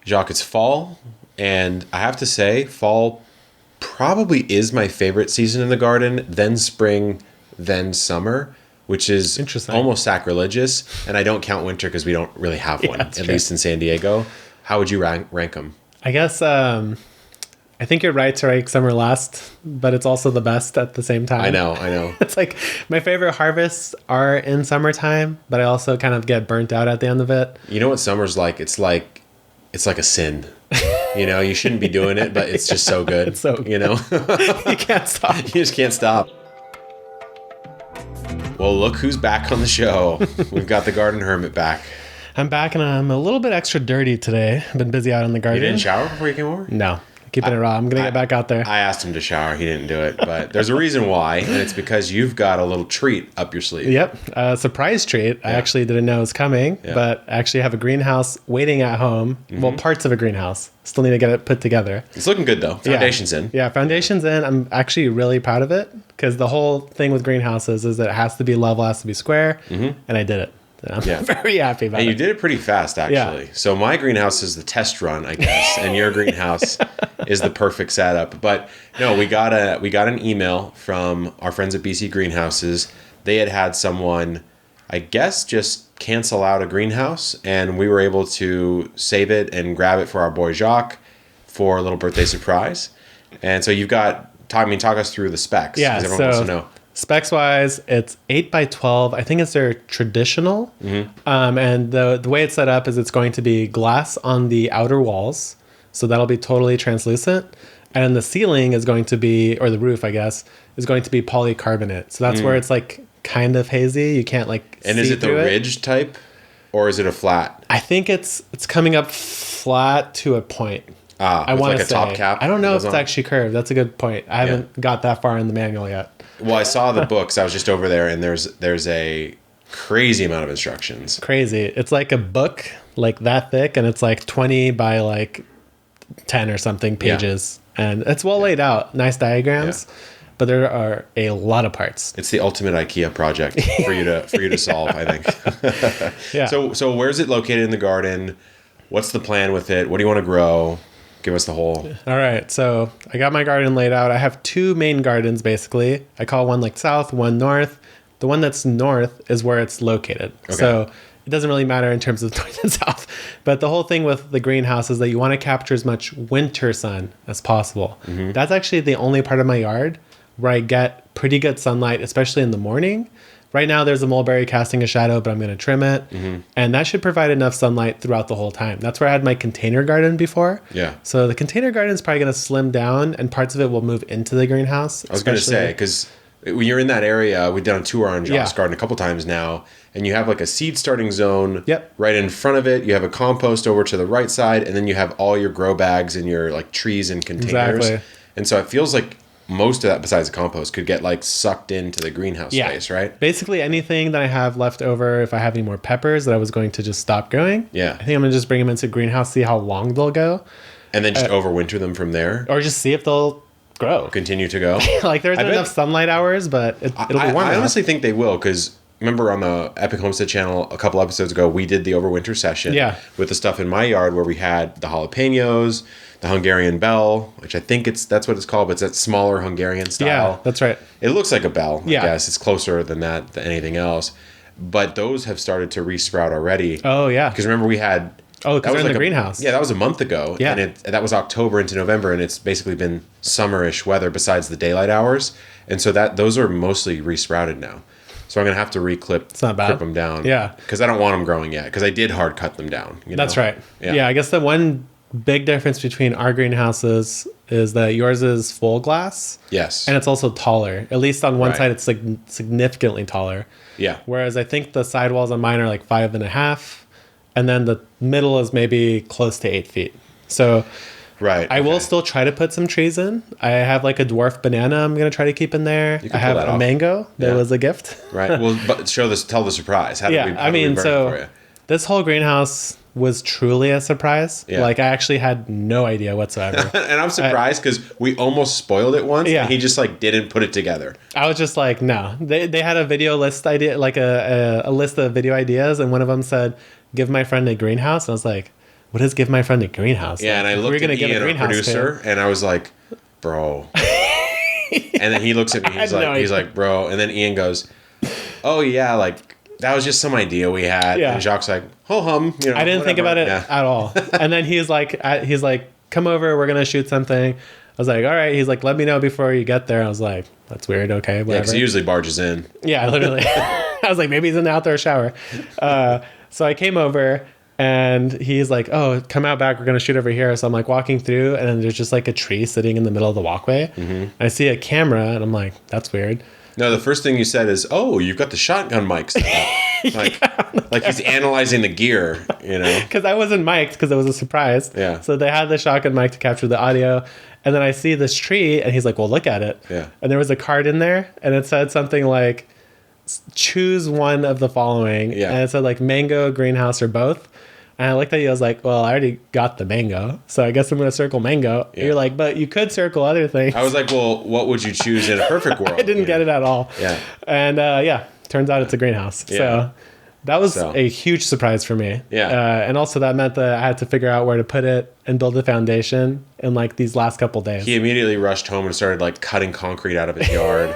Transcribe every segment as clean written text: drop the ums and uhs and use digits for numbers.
Jacques, it's fall, and I have to say, fall probably is my favorite season in the garden, then spring, then summer, which is almost sacrilegious. And I don't count winter because we don't really have one, at least in San Diego. How would you rank them? I guess I think you're right to rank summer last, but it's also the best at the same time. I know. It's like my favorite harvests are in summertime, but I also kind of get burnt out at the end of it. You know what summer's like? It's like a sin. You shouldn't be doing it, but it's just so good. It's so good. You can't stop. You just can't stop. Well, look who's back on the show. We've got the Garden Hermit back. I'm back and I'm a little bit extra dirty today. I've been busy out in the garden. You didn't shower before you came over? No. Keeping it raw. I'm going to get back out there. I asked him to shower. He didn't do it. But there's a reason why, and it's because you've got a little treat up your sleeve. Yep. A surprise treat. Yeah. I actually didn't know it was coming, but I actually have a greenhouse waiting at home. Mm-hmm. Well, parts of a greenhouse. Still need to get it put together. It's looking good, though. Foundation's in. Yeah, foundation's in. I'm actually really proud of it because the whole thing with greenhouses is that it has to be level, has to be square, and I did it. I'm very happy about it. And you did it pretty fast, actually. Yeah. So my greenhouse is the test run, I guess, and your greenhouse is the perfect setup. But no, we got an email from our friends at BC Greenhouses. They had someone, I guess, just cancel out a greenhouse, and we were able to save it and grab it for our boy Jacques for a little birthday surprise. And so you've got, talk us through the specs. Yeah, everyone wants to know. Specs wise, it's 8x12. I think it's their traditional. Mm-hmm. And the way it's set up is it's going to be glass on the outer walls. So that'll be totally translucent. And then the ceiling is going to be, or the roof, I guess, is going to be polycarbonate. So that's where it's like kind of hazy. You can't like And is it the ridge type or is it a flat? I think it's coming up flat to a point. I want to say. Top cap? I don't know if it's actually curved. That's a good point. I haven't got that far in the manual yet. Well, I saw the books. I was just over there, and there's a crazy amount of instructions. Crazy. It's like a book, like that thick, and it's like 20 by like 10 or something pages. Yeah. And it's well laid out. Nice diagrams. Yeah. But there are a lot of parts. It's the ultimate IKEA project for you to solve, I think. Yeah. So where's it located in the garden? What's the plan with it? What do you want to grow? Give us the whole. All right. So I got my garden laid out. I have two main gardens, basically. I call one like south, one north. The one that's north is where it's located. Okay. So it doesn't really matter in terms of north and south. But the whole thing with the greenhouse is that you want to capture as much winter sun as possible. Mm-hmm. That's actually the only part of my yard where I get pretty good sunlight, especially in the morning. Right now, there's a mulberry casting a shadow, but I'm going to trim it. Mm-hmm. And that should provide enough sunlight throughout the whole time. That's where I had my container garden before. Yeah. So the container garden is probably going to slim down, and parts of it will move into the greenhouse. I was going to say, because when you're in that area, we've done a tour on Jacques' garden a couple times now, and you have like a seed starting zone right in front of it. You have a compost over to the right side, and then you have all your grow bags and your like trees and containers. Exactly. And so it feels like most of that, besides the compost, could get like sucked into the greenhouse space, right? Basically anything that I have left over, if I have any more peppers that I was going to just stop growing, I think I'm going to just bring them into the greenhouse, see how long they'll go. And then just overwinter them from there? Or just see if they'll grow. Continue to go? Like there's not enough sunlight hours, but it'll be warm enough. I honestly think they will, because remember on the Epic Homestead channel a couple episodes ago, we did the overwinter session with the stuff in my yard where we had the jalapenos, the Hungarian bell, which I think that's what it's called, but it's that smaller Hungarian style. Yeah, that's right. It looks like a bell, I guess. It's closer than that than anything else. But those have started to resprout already. Oh, yeah. Because remember we had... Oh, because they're in the greenhouse. Yeah, that was a month ago. Yeah. And that was October into November, and it's basically been summerish weather besides the daylight hours. And so those are mostly resprouted now. So I'm going to have to clip them down. Yeah. Because I don't want them growing yet, because I did hard cut them down. That's right. Yeah, I guess the one big difference between our greenhouses is that yours is full glass. Yes. And it's also taller. At least on one side, it's like significantly taller. Yeah. Whereas I think the sidewalls on mine are like 5.5. And then the middle is maybe close to 8 feet. So I will still try to put some trees in. I have like a dwarf banana I'm going to try to keep in there. I have a mango that was a gift. Right. Well, but tell the surprise. How did we burn it for you? This whole greenhouse was truly a surprise. Yeah. Like I actually had no idea whatsoever. And I'm surprised because we almost spoiled it once. Yeah. And he just like didn't put it together. I was just like, no. They had a video list idea, like a list of video ideas, and one of them said, "Give my friend a greenhouse." And I was like, what does give my friend a greenhouse? Yeah, and I looked at Ian, our producer, and I was like, bro. And then he looks at me, he's like, bro. And then Ian goes, oh yeah, like that was just some idea we had. Yeah. And Jacques like, ho hum. You know, I didn't think about it at all. And then he's like, come over, we're gonna shoot something. I was like, all right. He's like, let me know before you get there. I was like, that's weird. Okay, whatever. Yeah, because he usually barges in. Yeah, literally. I was like, maybe he's in the outdoor shower. So I came over, and he's like, oh, come out back. We're going to shoot over here. So I'm like walking through, and then there's just like a tree sitting in the middle of the walkway. Mm-hmm. I see a camera, and I'm like, that's weird. No, the first thing you said is, oh, you've got the shotgun mics. Like he's analyzing the gear, you know? Because I wasn't mic'd because it was a surprise. Yeah. So they had the shotgun mic to capture the audio. And then I see this tree, and he's like, well, look at it. Yeah. And there was a card in there, and it said something like, choose one of the following. Yeah. And it said like mango, greenhouse, or both. And I looked at you, I was like, well, I already got the mango, so I guess I'm going to circle mango. Yeah. You're like, but you could circle other things. I was like, well, what would you choose in a perfect world? I didn't get it at all. Yeah. And turns out it's a greenhouse. Yeah. So that was a huge surprise for me. Yeah. And also that meant that I had to figure out where to put it and build the foundation in like these last couple days. He immediately rushed home and started like cutting concrete out of his yard.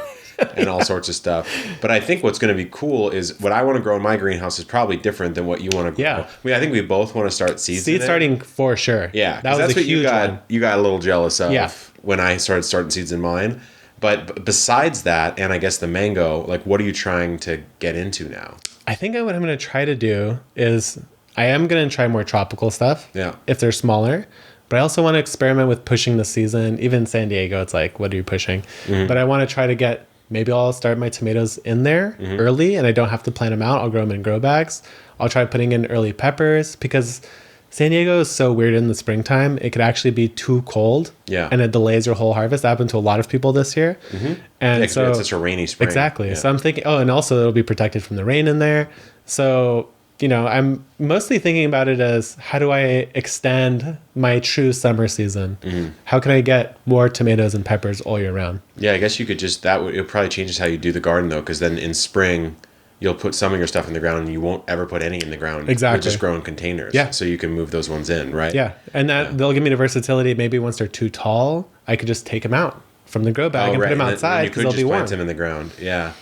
And all sorts of stuff. But I think what's going to be cool is what I want to grow in my greenhouse is probably different than what you want to grow. Yeah. I mean, I think we both want to start seeds. Seed starting for sure. Yeah. That's what you got. One. You got a little jealous of yeah. when I started starting seeds in mine. But besides that, and I guess the mango, like what are you trying to get into now? I think what I'm going to try to do is I am going to try more tropical stuff. Yeah. If they're smaller. But I also want to experiment with pushing the season. Even in San Diego, it's like, what are you pushing? Mm-hmm. But I want to try to get... Maybe I'll start my tomatoes in there early, and I don't have to plant them out. I'll grow them in grow bags. I'll try putting in early peppers because San Diego is so weird in the springtime. It could actually be too cold, and it delays your whole harvest. That happened to a lot of people this year. Mm-hmm. And so it's such a rainy spring. Exactly. Yeah. So I'm thinking, and also it'll be protected from the rain in there. So, I'm mostly thinking about it as how do I extend my true summer season? Mm-hmm. How can I get more tomatoes and peppers all year round? Yeah, I guess you could it probably changes how you do the garden though, because then in spring you'll put some of your stuff in the ground and you won't ever put any in the ground. Exactly. You'll just grow in containers. Yeah. So you can move those ones in, right? Yeah. And they'll give me the versatility. Maybe once they're too tall, I could just take them out from the grow bag and put them outside because they'll be warm. You could just plant them in the ground. Yeah.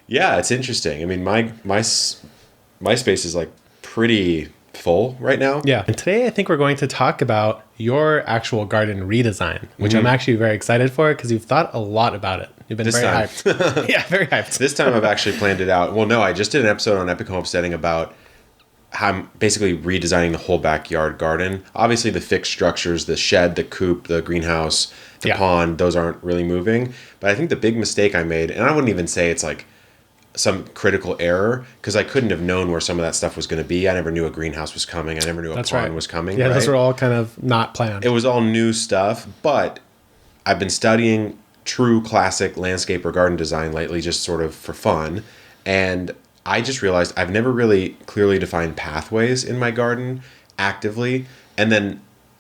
Yeah, it's interesting. I mean, my space is like pretty full right now. Yeah. And today I think we're going to talk about your actual garden redesign, which I'm actually very excited for because you've thought a lot about it. You've been very hyped. Yeah, very hyped. This time I've actually planned it out. Well, no, I just did an episode on Epic Homesteading about how I'm basically redesigning the whole backyard garden. Obviously the fixed structures, the shed, the coop, the greenhouse, the pond, those aren't really moving. But I think the big mistake I made, and I wouldn't even say it's like some critical error because I couldn't have known where some of that stuff was going to be. I never knew a greenhouse was coming. I never knew a pond was coming. Yeah, those were all kind of not planned. It was all new stuff, but I've been studying true classic landscape or garden design lately just sort of for fun. And I just realized I've never really clearly defined pathways in my garden actively. And then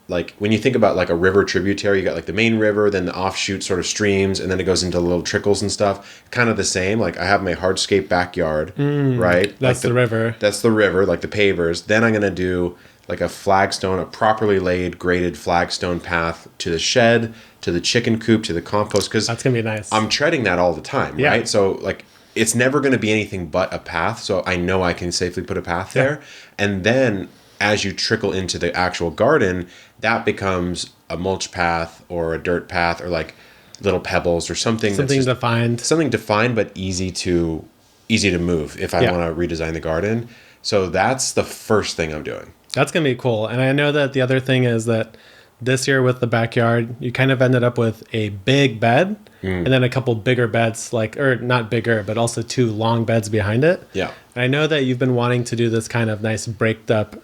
like when you think about like a river tributary, you got like the main river, then the offshoot sort of streams, and then it goes into little trickles and stuff. Kind of the same. Like I have my hardscape backyard, right? That's like the river. That's the river, like the pavers. Then I'm going to do like a flagstone, a properly laid, graded flagstone path to the shed, to the chicken coop, to the compost. Because that's going to be nice. I'm treading that all the time, right? So like it's never going to be anything but a path. So I know I can safely put a path there. And then as you trickle into the actual garden, that becomes a mulch path or a dirt path or like little pebbles or something defined. Something defined but easy to move if I want to redesign the garden. So that's the first thing I'm doing. That's going to be cool. And I know that the other thing is that this year with the backyard, you kind of ended up with a big bed and then a couple bigger beds, or not bigger, but also 2 long beds behind it. Yeah. And I know that you've been wanting to do this kind of nice braked up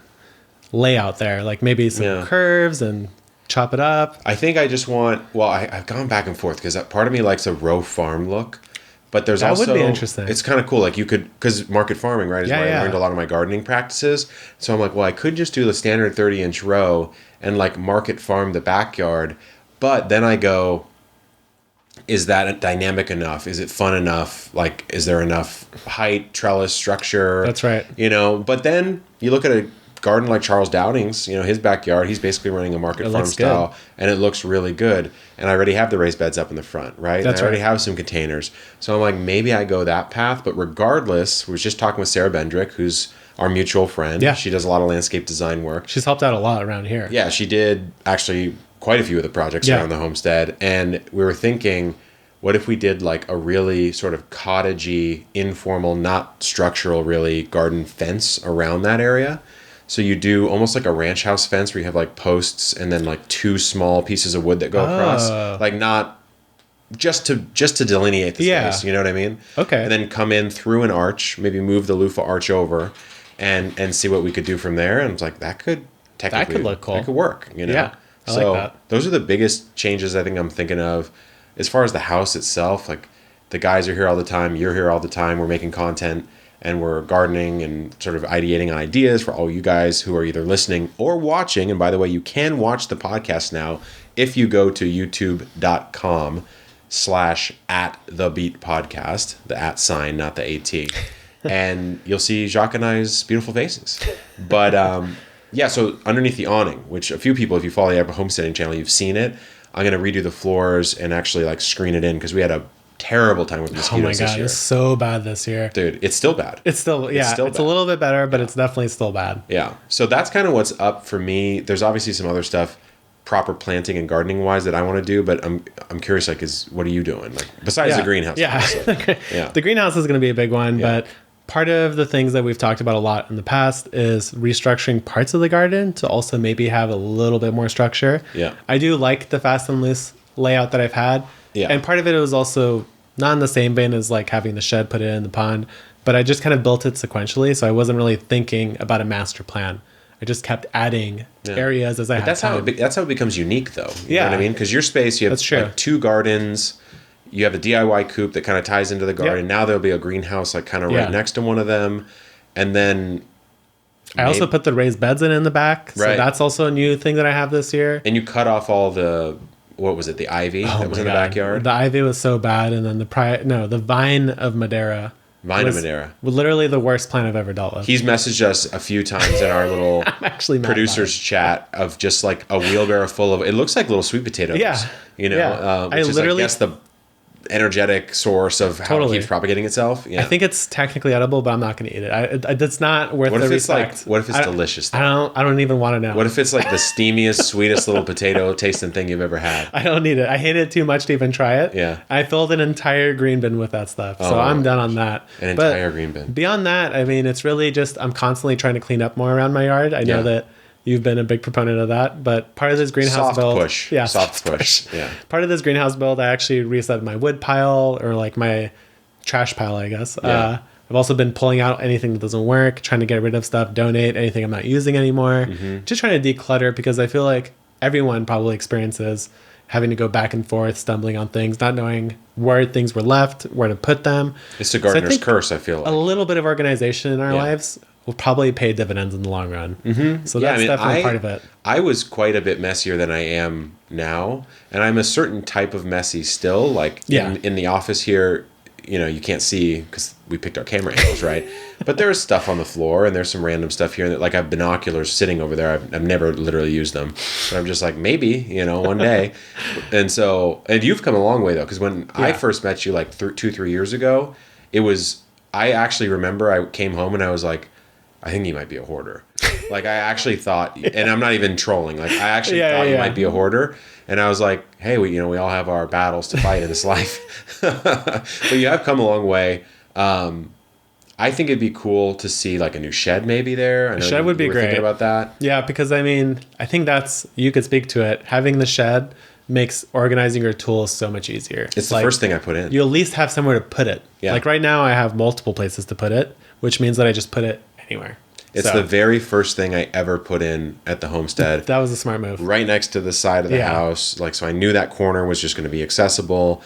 layout there, like maybe some curves and chop it up. I think I just want, I've gone back and forth because part of me likes a row farm look, but there's also, that would be interesting. It's kind of cool. Like you could, because market farming, right, is where I learned a lot of my gardening practices. So I'm like, I could just do the standard 30-inch row and like market farm the backyard. But then I go, is that dynamic enough? Is it fun enough? Like, is there enough height, trellis, structure? That's right. But then you look at a garden like Charles Dowding's, his backyard, he's basically running a market farm style, and it looks really good. And I already have the raised beds up in the front, right? That's I already have some containers. So I'm like, maybe I go that path. But regardless, we was just talking with Sarah Bendrick, who's our mutual friend. Yeah. She does a lot of landscape design work. She's helped out a lot around here. Yeah, she did actually quite a few of the projects around the homestead. And we were thinking, what if we did like a really sort of cottagey, informal, not structural really, garden fence around that area? So you do almost like a ranch house fence where you have like posts and then like 2 small pieces of wood that go across. Like not just to delineate the space, you know what I mean? Okay. And then come in through an arch, maybe move the loofah arch over and see what we could do from there. And it's like, that could look cool. That could work, Yeah, I so like that. those are the biggest changes I think I'm thinking of. As far as the house itself, like the guys are here all the time, you're here all the time, we're making content and we're gardening and sort of ideating on ideas for all you guys who are either listening or watching. And by the way, you can watch the podcast now if you go to youtube.com/@thebeetpodcast, the @ sign, not the AT. And you'll see Jacques and I's beautiful faces. But yeah, so underneath the awning, which a few people, if you follow the Epic Homesteading channel, you've seen it. I'm going to redo the floors and actually like screen it in because we had a terrible time with mosquitoes this year. Oh my God, it's so bad this year. Dude, it's still bad. It's a little bit better, but it's definitely still bad. Yeah. So that's kind of what's up for me. There's obviously some other stuff, proper planting and gardening wise, that I want to do, but I'm curious, like, what are you doing? Like, besides the greenhouse? Yeah. The greenhouse is going to be a big one, but part of the things that we've talked about a lot in the past is restructuring parts of the garden to also maybe have a little bit more structure. Yeah. I do like the fast and loose layout that I've had. Yeah. And part of it was also not in the same vein as like having the shed put in the pond, but I just kind of built it sequentially. So I wasn't really thinking about a master plan. I just kept adding areas as I had time. That's how it becomes unique, though. You know what I mean? Because your space, you have like 2 gardens. You have a DIY coop that kind of ties into the garden. Yep. Now there'll be a greenhouse like kind of right next to one of them. And then I also put the raised beds in the back. So that's also a new thing that I have this year. And you cut off all the, what was it, the ivy that was in the backyard? The ivy was so bad. And then the vine of Madeira. Literally the worst plant I've ever dealt with. He's messaged us a few times in our little producers chat of just like a wheelbarrow full of, it looks like little sweet potatoes. Yeah. Which is, I guess, the energetic source of how it keeps propagating itself. Yeah. I think it's technically edible, but I'm not going to eat it. It's not worth the respect. What if it's delicious? Though? I don't even want to know. What if it's like the steamiest, sweetest little potato tasting thing you've ever had? I don't need it. I hate it too much to even try it. Yeah. I filled an entire green bin with that stuff. So I'm done on that. Entire green bin. Beyond that, I mean, it's really just, I'm constantly trying to clean up more around my yard. I know that you've been a big proponent of that, but part of this greenhouse build... Soft push. Yeah. Part of this greenhouse build, I actually reset my wood pile, or like my trash pile, I guess. Yeah. I've also been pulling out anything that doesn't work, trying to get rid of stuff, donate anything I'm not using anymore. Mm-hmm. Just trying to declutter, because I feel like everyone probably experiences having to go back and forth, stumbling on things, not knowing where things were left, where to put them. It's a gardener's curse, I feel like. A little bit of organization in our lives will probably pay dividends in the long run. Mm-hmm. So that's definitely part of it. I was quite a bit messier than I am now. And I'm a certain type of messy still. Like in the office here, you can't see because we picked our camera angles, right? But there's stuff on the floor and there's some random stuff here. Like I have binoculars sitting over there. I've never literally used them. But I'm just like, maybe, one day. And you've come a long way though. Because when I first met you like 2-3 years ago, I actually remember I came home and I was like, I think he might be a hoarder. Like I actually thought, and I'm not even trolling. Like I actually thought he might be a hoarder, and I was like, hey, we all have our battles to fight in this life. But you have come a long way. I think it'd be cool to see like a new shed maybe there. I know shed would be great. Thinking about that. Yeah, because I think you could speak to it. Having the shed makes organizing your tools so much easier. It's the first thing I put in. You at least have somewhere to put it. Yeah. Like right now, I have multiple places to put it, which means that I just put it anywhere. It's the very first thing I ever put in at the homestead. That was a smart move. Right next to the side of the house. So I knew that corner was just going to be accessible.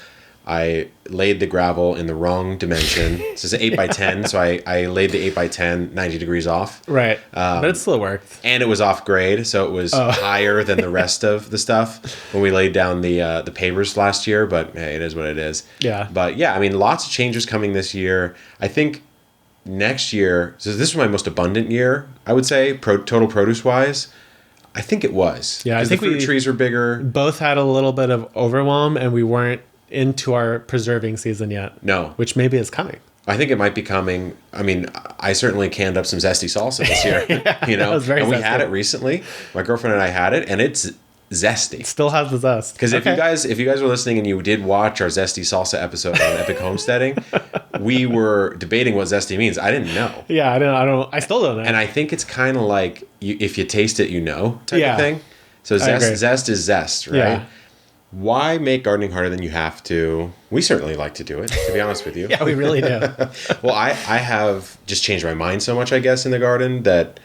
I laid the gravel in the wrong dimension. This is 8x10, so I laid the 8x10 90 degrees off. Right. But it still worked. And it was off grade, so it was higher than the rest of the stuff when we laid down the pavers last year. But hey, it is what it is. Yeah. But yeah, lots of changes coming this year. I think next year, so this was my most abundant year, I would say, total produce wise. I think it was. Yeah, I think the fruit trees were bigger. Both had a little bit of overwhelm, and we weren't into our preserving season yet. No. Which maybe is coming. I think it might be coming. I mean, I certainly canned up some zesty salsa this year. Yeah, you know, that was very and we zesty. had it recently. My girlfriend and I had it, and it's zesty. It still has the zest. Because if you guys were listening and you did watch our zesty salsa episode on epic homesteading, we were debating what zesty means. I didn't know. Yeah, I still don't know. And I think it's kind of like if you taste it, you know, type of thing. So agree. zest is zest, right? Yeah. Why make gardening harder than you have to? We certainly like to do it, to be honest with you. Yeah, we really do. Well, I have just changed my mind so much, I guess, in the garden that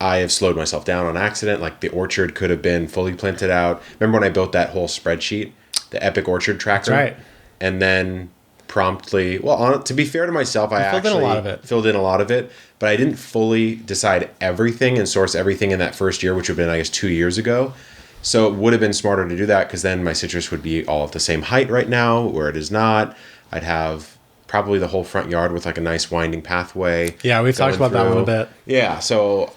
I have slowed myself down on accident. Like the orchard could have been fully planted out. Remember when I built that whole spreadsheet, the Epic Orchard Tracker? That's right. And then promptly, to be fair to myself, I filled in a lot of it. filled in a lot of it, but I didn't fully decide everything and source everything in that first year, which would have been, I guess, 2 years ago. So it would have been smarter to do that because then my citrus would be all at the same height right now, where it is not. I'd have probably the whole front yard with like a nice winding pathway. Yeah, we've talked about that one a bit. Yeah, so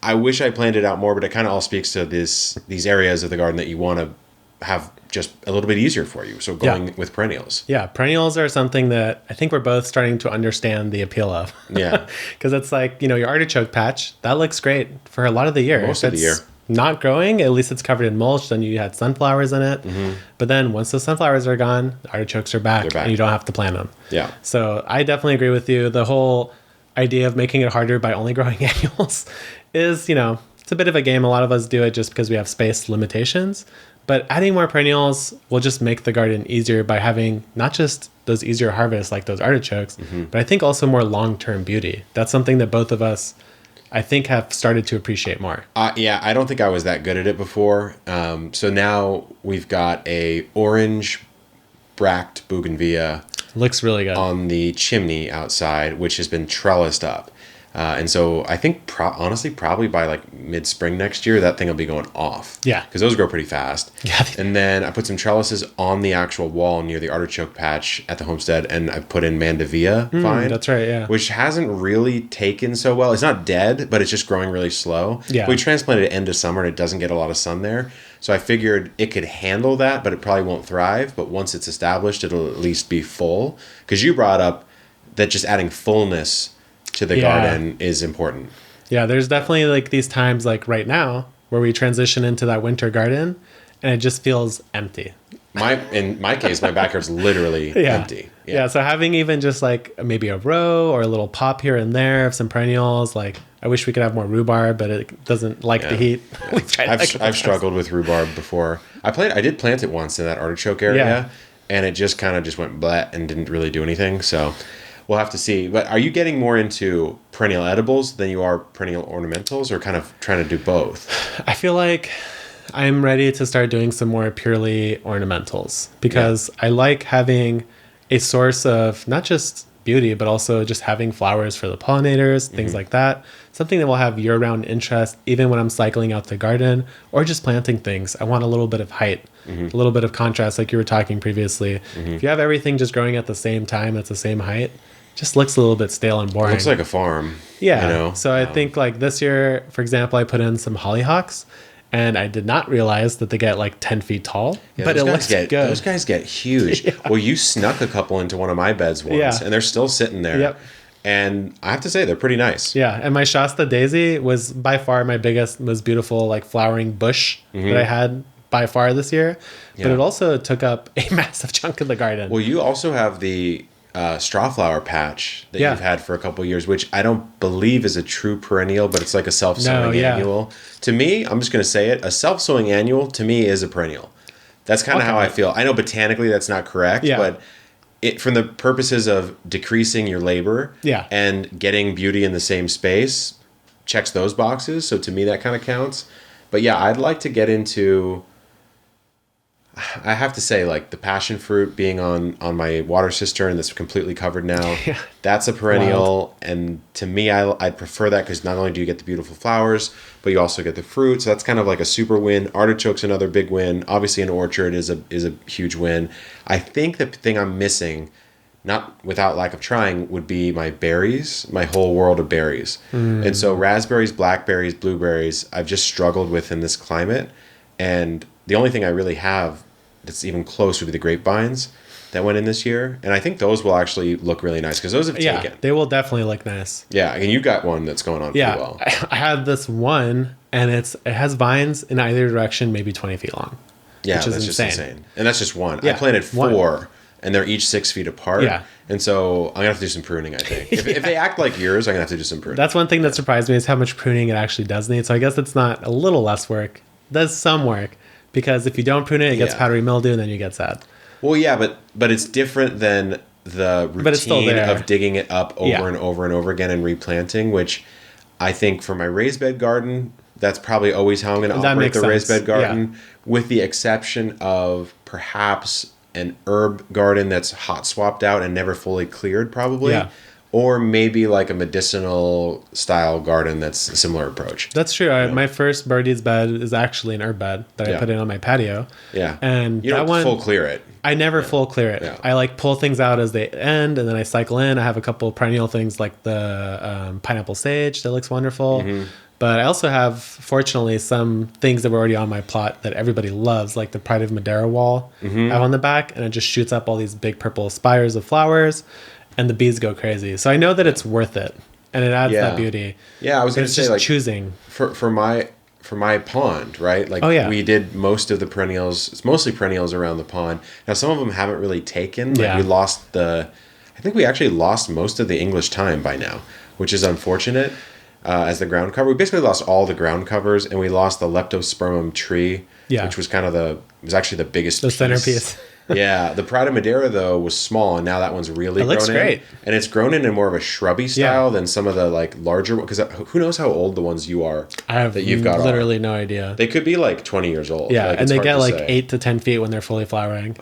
I wish I planned it out more, but it kind of all speaks to these areas of the garden that you want to have just a little bit easier for you. So going with perennials. Yeah, perennials are something that I think we're both starting to understand the appeal of. Yeah. Because it's like, your artichoke patch, that looks great for a lot of the year. Most of the year. Not growing, at least it's covered in mulch, then you had sunflowers in it. Mm-hmm. But then once the sunflowers are gone, the artichokes are back, and you don't have to plant them. Yeah. So I definitely agree with you. The whole idea of making it harder by only growing annuals is, it's a bit of a game. A lot of us do it just because we have space limitations. But adding more perennials will just make the garden easier by having not just those easier harvests like those artichokes, but I think also more long-term beauty. That's something that both of us, I think, have started to appreciate more. Yeah, I don't think I was that good at it before. So now we've got a orange bract bougainvillea. Looks really good. On the chimney outside, which has been trellised up. And so I think, honestly, probably by like mid-spring next year, that thing will be going off. Yeah. Because those grow pretty fast. Yeah. And then I put some trellises on the actual wall near the artichoke patch at the homestead, and I put in mandevilla vine. That's right, yeah. Which hasn't really taken so well. It's not dead, but it's just growing really slow. Yeah. We transplanted it end of summer, and it doesn't get a lot of sun there. So I figured it could handle that, but it probably won't thrive. But once it's established, it'll at least be full. Because you brought up that just adding fullness to the garden is important. Yeah, there's definitely like these times like right now where we transition into that winter garden and it just feels empty. In my case, my backyard's literally empty. Yeah, so having even just like maybe a row or a little pop here and there of some perennials, like I wish we could have more rhubarb, but it doesn't like the heat. I've struggled with rhubarb before. I did plant it once in that artichoke area, and it just kind of just went blah and didn't really do anything. So we'll have to see. But are you getting more into perennial edibles than you are perennial ornamentals, or kind of trying to do both? I feel like I'm ready to start doing some more purely ornamentals because I like having a source of not just beauty, but also just having flowers for the pollinators, things like that. Something that will have year-round interest, even when I'm cycling out the garden or just planting things. I want a little bit of height, a little bit of contrast, like you were talking previously. If you have everything just growing at the same time, at the same height, just looks a little bit stale and boring. It looks like a farm. Yeah. So I think like this year, for example, I put in some hollyhocks. And I did not realize that they get like 10 feet tall, but it looks good. Those guys get huge. Well, you snuck a couple into one of my beds once, and they're still sitting there. Yep. And I have to say, they're pretty nice. Yeah, and my Shasta daisy was by far my biggest, most beautiful, like flowering bush that I had by far this year. But it also took up a massive chunk of the garden. Well, you also have the strawflower patch that you've had for a couple of years, which I don't believe is a true perennial, but it's like a self-sowing annual. To me, I'm just going to say it, a self-sowing annual to me is a perennial. That's kind of how I feel. I know botanically that's not correct, but it, from the purposes of decreasing your labor and getting beauty in the same space, checks those boxes. So to me, that kind of counts. But yeah, I'd like to get into, I have to say, like the passion fruit being on my water cistern that's completely covered now. That's a perennial. And to me, I'd prefer that because not only do you get the beautiful flowers, but you also get the fruit. So that's kind of like a super win. Artichoke's another big win. Obviously, an orchard is a huge win. I think the thing I'm missing, not without lack of trying, would be my berries, my whole world of berries. And so raspberries, blackberries, blueberries, I've just struggled with in this climate. And the only thing I really have that's even close would be the grapevines that went in this year. And I think those will actually look really nice because those have taken. They will definitely look nice. Yeah, and you got one that's going on pretty well. I had this one, and it has vines in either direction, maybe 20 feet long. Yeah, which is that's just insane. And that's just one. Yeah, I planted 4. one. And they're each 6 feet apart. Yeah. And so I'm going to have to do some pruning, I think. If they act like yours, I'm going to have to do some pruning. That's one thing that surprised me is how much pruning it actually does need. So I guess it's not a little less work. It does some work. Because if you don't prune it, it gets powdery mildew and then you get sad. Well, yeah, but it's different than the routine of digging it up over and over and over again and replanting, which I think for my raised bed garden, that's probably always how I'm going to operate the raised bed garden, with the exception of perhaps an herb garden that's hot swapped out and never fully cleared probably. Yeah. Or maybe like a medicinal style garden that's a similar approach. That's true. My first birdie's bed is actually an herb bed that I put in on my patio. Yeah. And you don't full clear it. I never full clear it. Yeah. I like pull things out as they end and then I cycle in. I have a couple perennial things like the pineapple sage that looks wonderful. Mm-hmm. But I also have, fortunately, some things that were already on my plot that everybody loves, like the Pride of Madeira wall I have on the back. And it just shoots up all these big purple spires of flowers. And the bees go crazy. So I know that it's worth it. And it adds that beauty. Yeah, I was going to say, just like, choosing. For my pond, right? Like, we did most of the perennials. It's mostly perennials around the pond. Now, some of them haven't really taken. Like, I think we actually lost most of the English thyme by now, which is unfortunate. As the ground cover, we basically lost all the ground covers, and we lost the leptospermum tree, which was kind of actually the biggest piece. Centerpiece. Yeah, the Pride of Madeira though was small, and now that one's really grown looks great. And it's grown in more of a shrubby style than some of the like larger. Because who knows how old the ones you are? I have that you've got literally no idea. They could be like 20 years old. Yeah, like, and they get like 8 to 10 feet when they're fully flowering.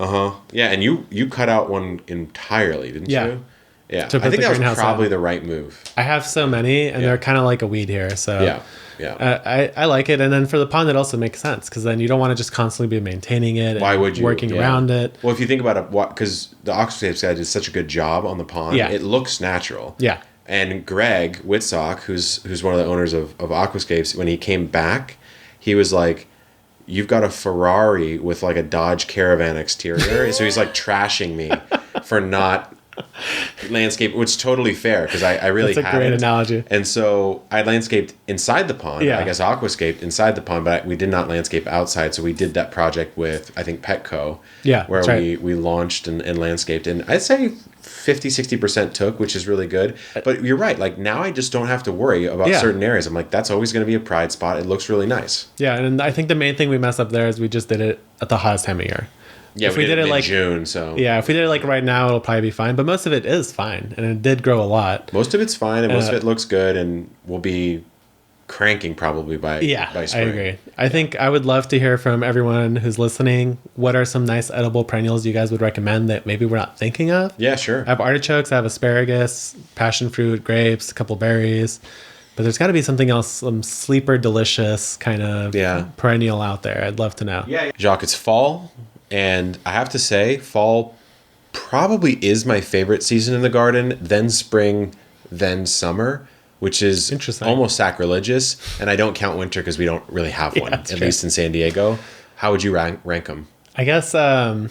Yeah, and you cut out one entirely, didn't you? Yeah, I think that was probably the right move. I have so many, and they're kind of like a weed here. So I like it. And then for the pond, it also makes sense because then you don't want to just constantly be maintaining it. Why would you? Working around it. Well, if you think about it, because the aquascapes guy did such a good job on the pond, it looks natural. Yeah. And Greg Whitsock, who's one of the owners of Aquascapes, when he came back, he was like, "You've got a Ferrari with like a Dodge Caravan exterior." So he's like trashing me for not landscape, which is totally fair because I really That's a great analogy. And so I landscaped inside the pond. I guess aquascaped inside the pond, but we did not landscape outside. So we did that project with, I think, Petco, where we launched and landscaped. And I'd say 50-60% took, which is really good. But you're right. Like now I just don't have to worry about certain areas. I'm like, that's always going to be a pride spot. It looks really nice. Yeah, and I think the main thing we messed up there is we just did it at the hottest time of year. Yeah, if we did it like June, so if we did it like right now, it'll probably be fine. But most of it is fine, and it did grow a lot. Most of it's fine, and most of it looks good, and we'll be cranking probably by spring. I agree. I think I would love to hear from everyone who's listening. What are some nice edible perennials you guys would recommend that maybe we're not thinking of? Yeah, sure. I have artichokes, I have asparagus, passion fruit, grapes, a couple berries. But there's got to be something else, some sleeper delicious kind of perennial out there. I'd love to know. Yeah, Jacques, it's fall. And I have to say, fall probably is my favorite season in the garden, then spring, then summer, which is almost sacrilegious. And I don't count winter because we don't really have one, at least in San Diego. How would you rank them? I guess I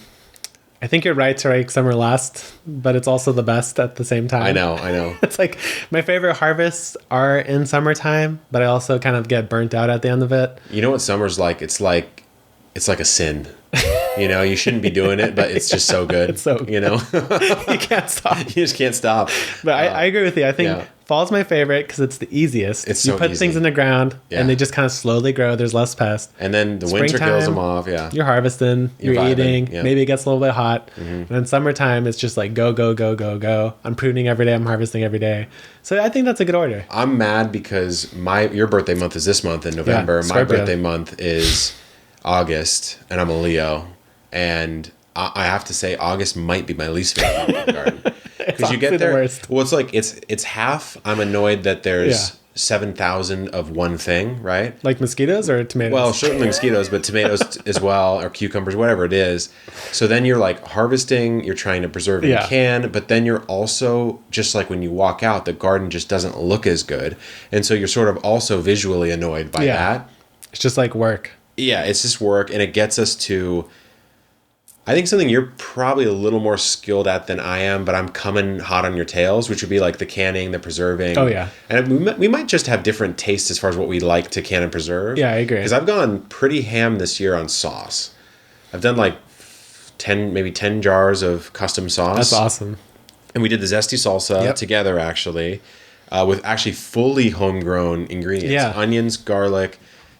think you're right to rank summer last, but it's also the best at the same time. I know. It's like my favorite harvests are in summertime, but I also kind of get burnt out at the end of it. You know what summer's like? It's like a sin. You know, you shouldn't be doing it, but it's just so good. It's so good. You know? You can't stop. You just can't stop. But I agree with you. I think fall's my favorite because it's the easiest. It's so You put easy. Things in the ground, and they just kind of slowly grow. There's less pests. And then the winter kills them off, You're harvesting, you're eating. Yeah. Maybe it gets a little bit hot. Mm-hmm. And then summertime, it's just like go, go, go, go, go. I'm pruning every day. I'm harvesting every day. So I think that's a good order. I'm mad because your birthday month is this month in November. My birthday month is August, and I'm a Leo. And I have to say, August might be my least favorite month in the garden. Because you get there. The worst. Well, it's like it's half. I'm annoyed that there's 7,000 of one thing, right? Like mosquitoes or tomatoes? Well, certainly mosquitoes, but tomatoes as well, or cucumbers, whatever it is. So then you're like harvesting, you're trying to preserve and can, but then you're also, just like when you walk out, the garden just doesn't look as good. And so you're sort of also visually annoyed by that. It's just like work. Yeah, it's just work, and it gets us to, I think, something you're probably a little more skilled at than I am, but I'm coming hot on your tails, which would be like the canning, the preserving. Oh, yeah. And we might just have different tastes as far as what we like to can and preserve. Yeah, I agree. Because I've gone pretty ham this year on sauce. I've done like 10 jars of custom sauce. That's awesome. And we did the zesty salsa together, actually, with actually fully homegrown ingredients. Yeah. Onions, garlic,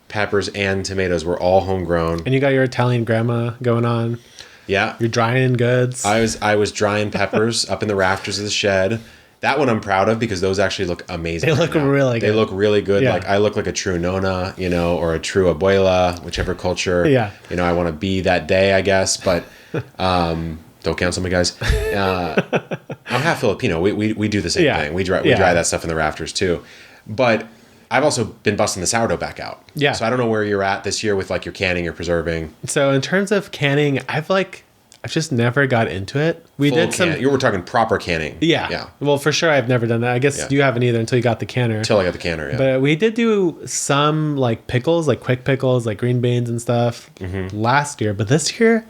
peppers, and tomatoes were all homegrown. And you got your Italian grandma going on. Yeah. You're drying goods. I was drying peppers up in the rafters of the shed. That one I'm proud of because those actually look amazing. They look really good. They look really good. Yeah. Like I look like a true nona, or a true abuela, whichever culture, I want to be that day, I guess. But don't cancel me, guys. I'm half Filipino. We do the same thing. We dry that stuff in the rafters too. But I've also been busting the sourdough back out. Yeah. So I don't know where you're at this year with like your canning or preserving. So in terms of canning, I've just never got into it. We Full did some. You were talking proper canning. Yeah. Yeah. Well, for sure, I've never done that. I guess you haven't either until you got the canner. Until I got the canner, yeah. But we did do some like pickles, like quick pickles, like green beans and stuff last year. But this year,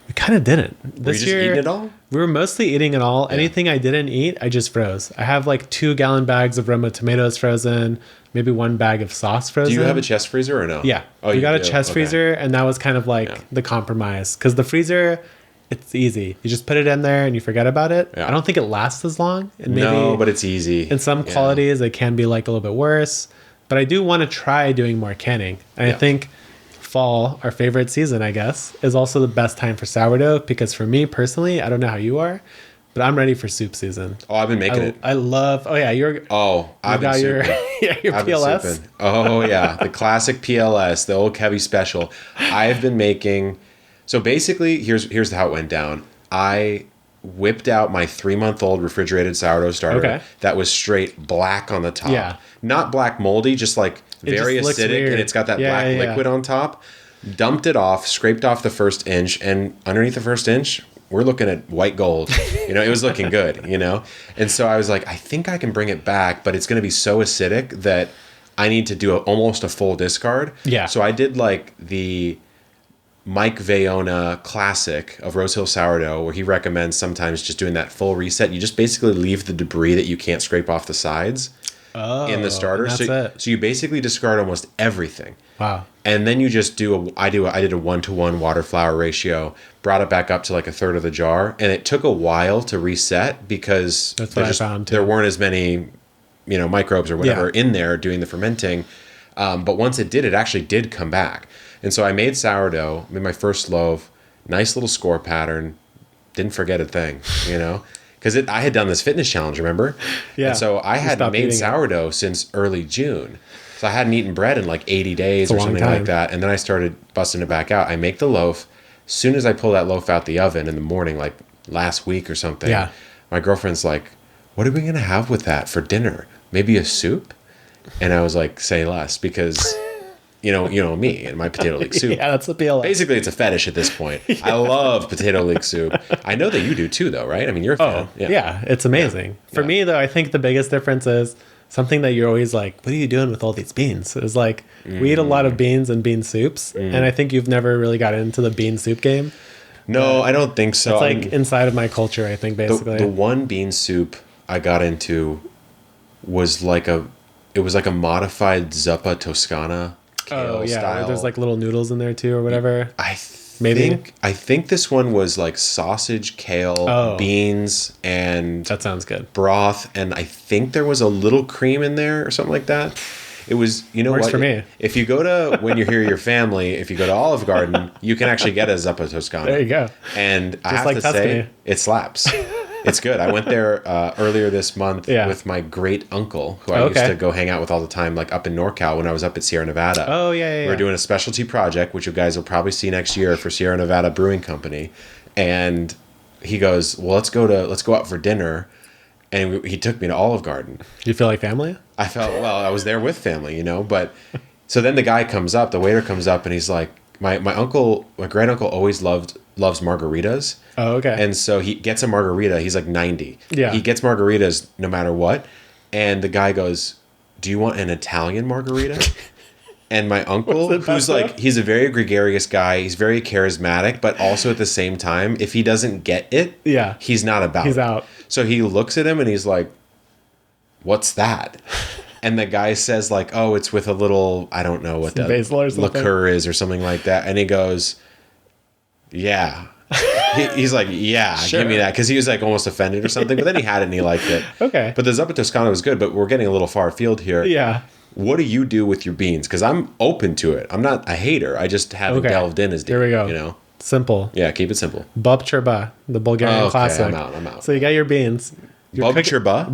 we kind of didn't. Were you just eating it all? We were mostly eating it all. Yeah. Anything I didn't eat, I just froze. I have like 2-gallon bags of Roma tomatoes frozen, maybe 1 bag of sauce frozen. Do you have a chest freezer or no? Yeah. Oh, we got a chest freezer, and that was kind of like the compromise. Because the freezer, it's easy. You just put it in there and you forget about it. Yeah. I don't think it lasts as long. And maybe no, but it's easy. In some qualities, it can be like a little bit worse. But I do want to try doing more canning. And I think fall, our favorite season, I guess, is also the best time for sourdough. Because for me personally, I don't know how you are, but I'm ready for soup season. Oh, I've been making it. I love. Oh yeah, I've got your PLS. Oh yeah, the classic PLS, the old Kevy special. I've been making. So basically, here's how it went down. I whipped out my 3-month-old refrigerated sourdough starter that was straight black on the top. Yeah. Not black moldy, just like very acidic, and it's got that black liquid on top. Dumped it off, scraped off the first inch, and underneath the first inch, we're looking at white gold. It was looking good, And so I was like, I think I can bring it back, but it's going to be so acidic that I need to do almost a full discard. Yeah. So I did like the Mike Vayona classic of Rose Hill sourdough, where he recommends sometimes just doing that full reset. You just basically leave the debris that you can't scrape off the sides in the starter. So you basically discard almost everything. Wow. And then you just I did a 1-to-1 water flour ratio, brought it back up to like a third of the jar. And it took a while to reset because there weren't as many, microbes or whatever in there doing the fermenting. But once it actually did come back. And so I made sourdough, made my first loaf, nice little score pattern, didn't forget a thing, Because I had done this fitness challenge, remember? Yeah. And so I hadn't made sourdough since early June. So I hadn't eaten bread in like 80 days or something like that. And then I started busting it back out. I make the loaf. As soon as I pull that loaf out the oven in the morning, like last week or something, my girlfriend's like, what are we going to have with that for dinner? Maybe a soup? And I was like, say less, because... You know me and my potato leek soup. Yeah, that's the PLS. Basically, it's a fetish at this point. I love potato leek soup. I know that you do too, though, right? I mean, you're a fan. Yeah, it's amazing. For me, though, I think the biggest difference is something that you're always like, what are you doing with all these beans? It's like, we eat a lot of beans and bean soups, and I think you've never really got into the bean soup game. No, I don't think so. It's like inside of my culture, I think, basically. The one bean soup I got into was like a modified zuppa Toscana. Style. There's like little noodles in there too, or whatever. I think this one was like sausage, kale, beans, and that sounds good. Broth, and I think there was a little cream in there or something like that. It was, Works for me. If you go to When You're Here, Your Family, if you go to Olive Garden, you can actually get a zuppa Toscana. There you go. And I have to say, it slaps. It's good. I went there earlier this month with my great uncle, who I used to go hang out with all the time, like up in NorCal when I was up at Sierra Nevada. Oh, yeah. We're doing a specialty project, which you guys will probably see next year for Sierra Nevada Brewing Company. And he goes, well, let's go out for dinner. and he took me to Olive Garden. Do you feel like family? I felt, well, I was there with family, you know, but so then the guy comes up, the waiter comes up, and he's like, my great uncle always loves margaritas. Oh, okay. And so he gets a margarita. He's like 90. Yeah. He gets margaritas no matter what. And the guy goes, "Do you want an Italian margarita?" And my uncle, who's like, he's a very gregarious guy. He's very charismatic, but also at the same time, if he doesn't get it, Yeah. he's not about He's it. out. So he looks at him and he's like, "What's that?" And the guy says like, "Oh, it's with a little, I don't know what that basil or something? liqueur is or something like that." And he goes, "Yeah." He's like, "Yeah, Sure. give me that." Because he was like almost offended or something. But then he had it and he liked it. Okay. But the Zuppa Toscana was good, but we're getting a little far afield here. Yeah. What do you do with your beans? Because I'm open to it. I'm not a hater. I just haven't Okay. delved in as deep. Here we go. You know? Simple. Yeah, keep it simple. Bub chorba, the Bulgarian Okay, classic. I'm out. So you got your beans. Bub chorba?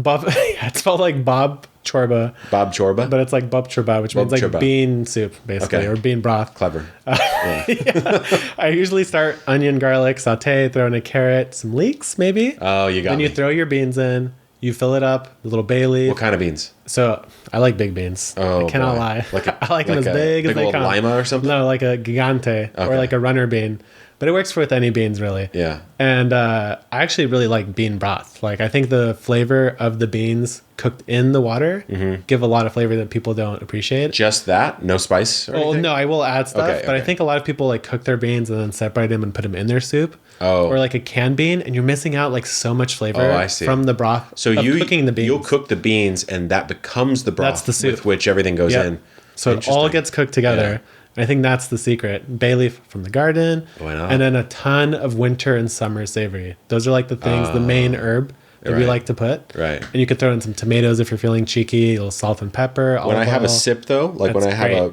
Yeah, it's spelled like Bob chorba, Bob chorba? but it's like bub chorba, which means like chorba. bean soup, basically, Okay. or bean broth. Clever. I usually start onion, garlic, saute, throw in a carrot, some leeks, maybe. Oh, you got Then me. you throw your beans in. You fill it up, a little bay leaf. What kind of beans? So I like big beans. Oh, I cannot boy. lie. Like I like them as a big as they old come. lima or something? No, like a gigante or Okay. like a runner bean. But it works with any beans, really. Yeah. And I actually really like bean broth. Like I think the flavor of the beans cooked in the water give a lot of flavor that people don't appreciate. Just that? No spice or Well, anything? no, I will add stuff, Okay, but I okay. think a lot of people like cook their beans and then separate them and put them in their soup. Oh. Or like a canned bean, and you're missing out like so much flavor Oh, I see. from the broth. So of you cooking the beans. you'll cook the beans and that becomes the broth That's the soup. with which everything goes Yep. in. So it all Interesting. gets cooked together. Yeah. And I think that's the secret. Bay leaf from the garden. Why not? And then a ton of winter and summer savory. Those are like the things, the main herb that we right. like to put. Right. And you could throw in some tomatoes if you're feeling cheeky, a little salt and pepper. When I olive have a oil. sip though, like when I That's have great.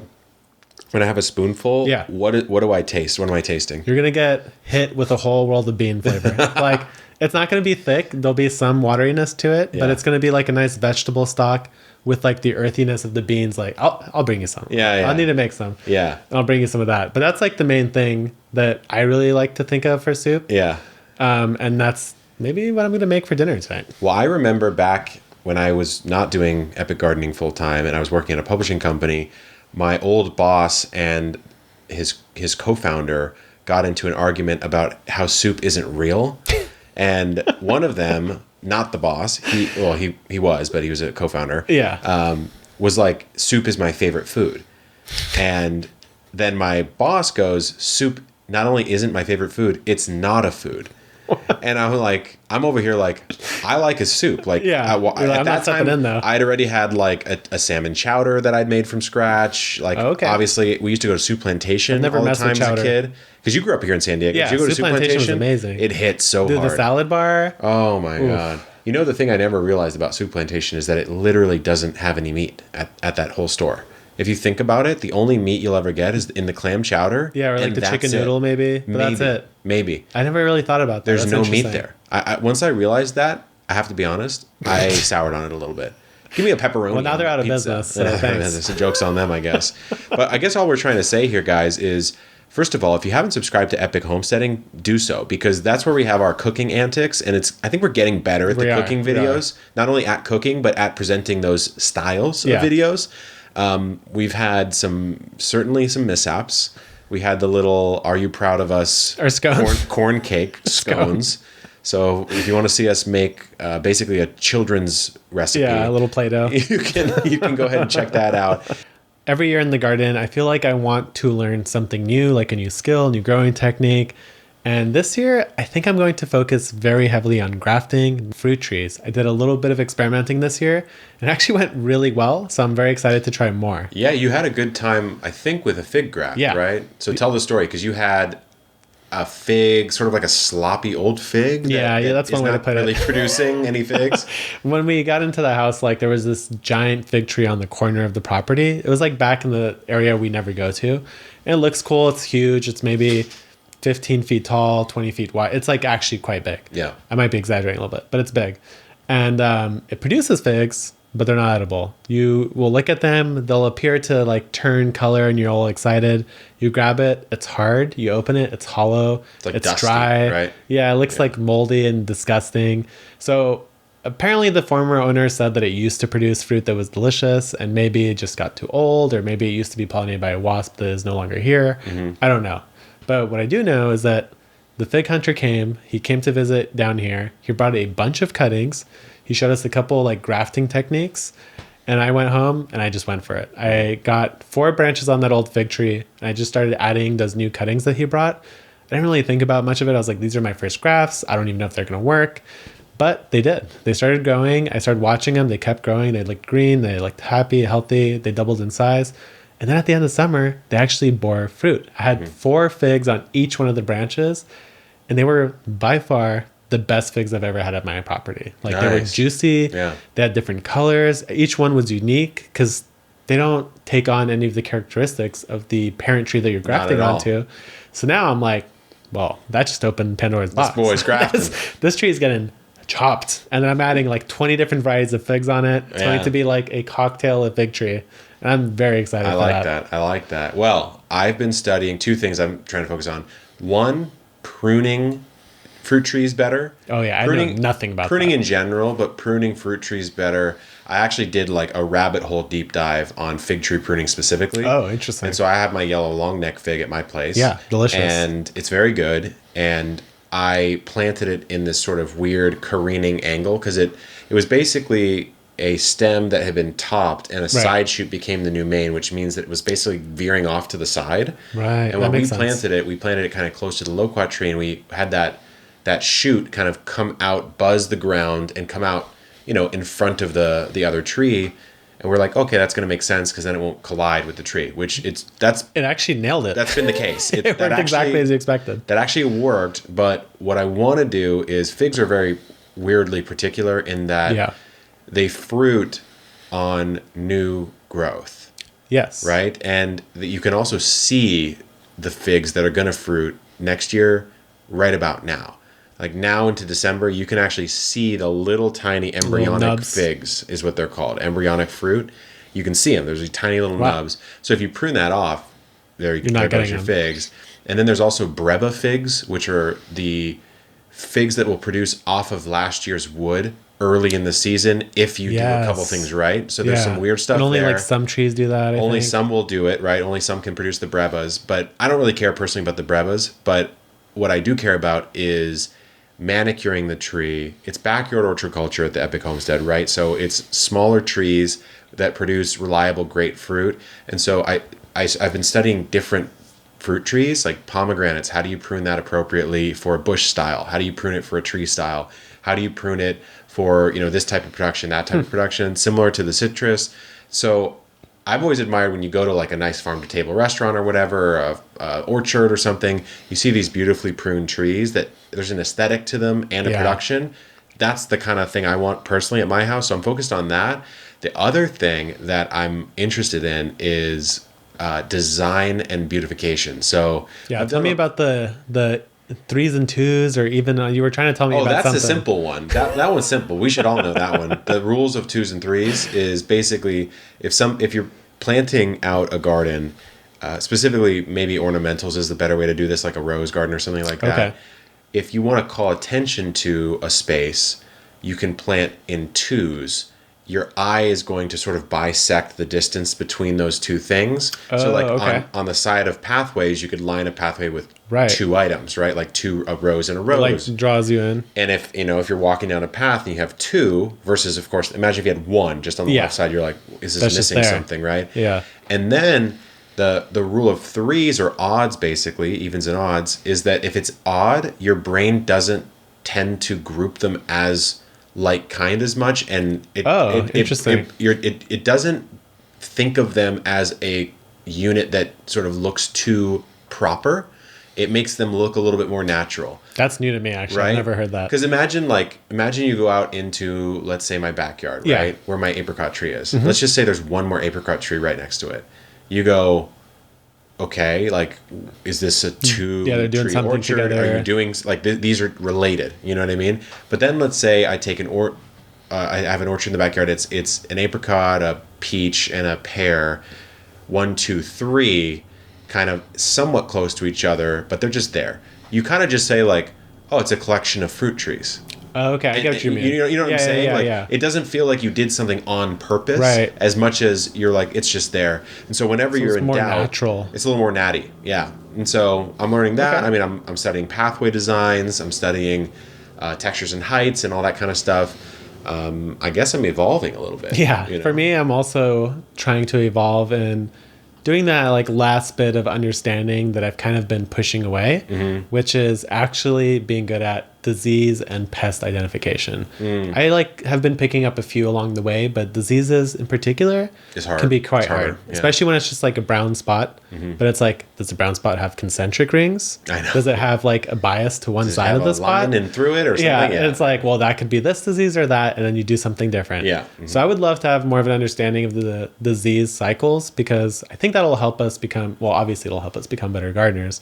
when I have a spoonful, Yeah. what do I taste? What am I tasting? You're going to get hit with a whole world of bean flavor. Like, it's not going to be thick. There'll be some wateriness to it, but Yeah. it's going to be like a nice vegetable stock with like the earthiness of the beans. Like, I'll bring you some. Yeah, yeah. I'll need to make some. Yeah. I'll bring you some of that. But that's like the main thing that I really like to think of for soup. Yeah. And that's maybe what I'm going to make for dinner tonight. Well, I remember back when I was not doing Epic Gardening full time and I was working at a publishing company, my old boss and his co-founder got into an argument about how soup isn't real. And one of them, not the boss, he was, but he was a co-founder. Yeah. Was like, soup is my favorite food. And then my boss goes, soup not only isn't my favorite food, it's not a food. And I'm over here like, I like a soup. Like, Yeah. at You're like, I'm not that stepping time, in, though. I'd already had like a salmon chowder that I'd made from scratch. Like, Okay. obviously, we used to go to Soup Plantation I've never all the messed with time as a chowder. kid. Because you grew up here in San Diego. Yeah, Did you go to Soup Soup Plantation was Plantation? amazing. It hit so Dude, hard. the salad bar. Oh my God. You know, the thing I never realized about Soup Plantation is that it literally doesn't have any meat at that whole store. If you think about it, the only meat you'll ever get is in the clam chowder. Yeah, or like and the chicken that's it. noodle maybe. But that's it. Maybe. I never really thought about that. There's That's no meat interesting. there. I once I realized that, I have to be honest, I soured on it a little bit. Give me a pepperoni. Well, now on they're out of pizza. business, so thanks. Some jokes on them, I guess. But I guess all we're trying to say here, guys, is first of all, if you haven't subscribed to Epic Homesteading, do so, because that's where we have our cooking antics, and I think we're getting better at the cooking videos, not only at cooking but at presenting those styles of videos. We've had certainly some mishaps. We had the little "Are you proud of us?" Or scones. corn cake scones. So if you want to see us make basically a children's recipe, Yeah, a little Play-Doh. you can go ahead and check that out. Every year in the garden, I feel like I want to learn something new, like a new skill, new growing technique. And this year, I think I'm going to focus very heavily on grafting and fruit trees. I did a little bit of experimenting this year, and it actually went really well. So I'm very excited to try more. Yeah, you had a good time, I think, with a fig graft, Yeah. right? So tell the story, because you had a fig, sort of like a sloppy old fig. Yeah, that's one way to put it. Really producing any figs. When we got into the house, like there was this giant fig tree on the corner of the property. It was like back in the area we never go to. And it looks cool. It's huge. It's maybe 15 feet tall, 20 feet wide. It's like actually quite big. Yeah. I might be exaggerating a little bit, but it's big. And it produces figs, but they're not edible. You will look at them. They'll appear to like turn color and you're all excited. You grab it. It's hard. You open it. It's hollow. It's like dusty, dry. right? Yeah. It looks like moldy and disgusting. So apparently the former owner said that it used to produce fruit that was delicious, and maybe it just got too old, or maybe it used to be pollinated by a wasp that is no longer here. I don't know. But what I do know is that the fig hunter came. He came to visit down here. He brought a bunch of cuttings. He showed us a couple like grafting techniques. And I went home and I just went for it. I got 4 branches on that old fig tree. And I just started adding those new cuttings that he brought. I didn't really think about much of it. I was like, these are my first grafts. I don't even know if they're going to work. But they did. They started growing. I started watching them. They kept growing. They looked green. They looked happy, healthy. They doubled in size. And then at the end of summer, they actually bore fruit. I had 4 figs on each one of the branches. And they were by far the best figs I've ever had at my property. Like they were juicy. Yeah. They had different colors. Each one was unique because they don't take on any of the characteristics of the parent tree that you're grafting onto. So now I'm like, well, that just opened Pandora's box. This boy's grafting. This tree is getting chopped. And then I'm adding like 20 different varieties of figs on it. It's going to be like a cocktail of fig tree. And I'm very excited for that. I like that. Well, I've been studying 2 things I'm trying to focus on. One, pruning fruit trees better. Oh yeah, I know nothing about pruning that. in general, but pruning fruit trees better. I actually did like a rabbit hole deep dive on fig tree pruning specifically. Oh, interesting. And so I have my yellow long neck fig at my place. Yeah, delicious. And it's very good. And I planted it in this sort of weird careening angle because it was basically a stem that had been topped and a side shoot became the new main, which means that it was basically veering off to the side. Right. And when we planted it kind of close to the loquat tree, and we had that shoot kind of come out, buzz the ground, and come out, in front of the other tree. And we're like, okay, that's going to make sense because then it won't collide with the tree, it actually nailed it. That's been the case. It worked exactly as you expected. That actually worked. But what I want to do is figs are very weirdly particular in that they fruit on new growth. Yes. Right? And you can also see the figs that are going to fruit next year right about now. Like now into December, you can actually see the little tiny embryonic figs is what they're called. Embryonic fruit. You can see them. There's these tiny little nubs. So if you prune that off, there goes your figs. And then there's also breba figs, which are the figs that will produce off of last year's wood early in the season if you do a couple things right. So there's some weird stuff and only there. Like some trees do that. I think. Some will do it, right? Only some can produce the brebas. But I don't really care personally about the brebas. But what I do care about is manicuring the tree. It's backyard orchard culture at the Epic Homestead, right? So it's smaller trees that produce reliable, great fruit. And so I've been studying different fruit trees, like pomegranates. How do you prune that appropriately for a bush style? How do you prune it for a tree style? How do you prune it for, this type of production, that type of production, similar to the citrus? So I've always admired when you go to like a nice farm to table restaurant or whatever, a orchard or something, you see these beautifully pruned trees that there's an aesthetic to them and a production. That's the kind of thing I want personally at my house. So I'm focused on that. The other thing that I'm interested in is design and beautification. So tell me about the 3s and 2s, or even you were trying to tell me about something. Oh, that's a simple one. That one's simple. We should all know that one. The rules of 2s and 3s is basically if you're planting out a garden, specifically maybe ornamentals is the better way to do this, like a rose garden or something like that. Okay. If you want to call attention to a space, you can plant in 2s. Your eye is going to sort of bisect the distance between those two things. So like on the side of pathways, you could line a pathway with 2 items, right? Like a rose and a rose. Like draws you in. And if you're walking down a path and you have 2 versus, of course, imagine if you had 1 just on the left side, you're like, is this missing something, right? Yeah. And then the rule of 3s, or odds basically, evens and odds, is that if it's odd, your brain doesn't tend to group them as like kind as much, and interesting. It doesn't think of them as a unit that sort of looks too proper. It makes them look a little bit more natural. That's new to me, actually. Right? I've never heard that. Because imagine you go out into, let's say, my backyard, right, where my apricot tree is. Mm-hmm. Let's just say there's one more apricot tree right next to it. You go, okay, like, is this a 2 they're doing tree something orchard? together. Are you doing, like, these are related, you know what I mean? But then let's say I take I have an orchard in the backyard. It's an apricot, a peach, and a pear, 1, 2, 3, kind of somewhat close to each other, but they're just there. You kind of just say like, oh, it's a collection of fruit trees. Oh, okay, I get what you mean. You know what I'm saying? Yeah. It doesn't feel like you did something on purpose, right? As much as you're like, it's just there. And so whenever you're in doubt, natural. It's a little more natty, yeah. And so I'm learning that. Okay. I mean, I'm studying pathway designs. I'm studying textures and heights and all that kind of stuff. I guess I'm evolving a little bit. Yeah, for me, I'm also trying to evolve and doing that like last bit of understanding that I've kind of been pushing away, which is actually being good at disease and pest identification. I have been picking up a few along the way, but diseases in particular can be quite hard, especially when it's just like a brown spot. But it's like, does the brown spot have concentric rings? I know. Does it have like a bias to one side of the spot? Line and through it or something? Yeah, and it's like, well, that could be this disease or that, and then you do something different. Yeah. So I would love to have more of an understanding of the disease cycles, because I think that'll help us become, well, obviously it'll help us become better gardeners,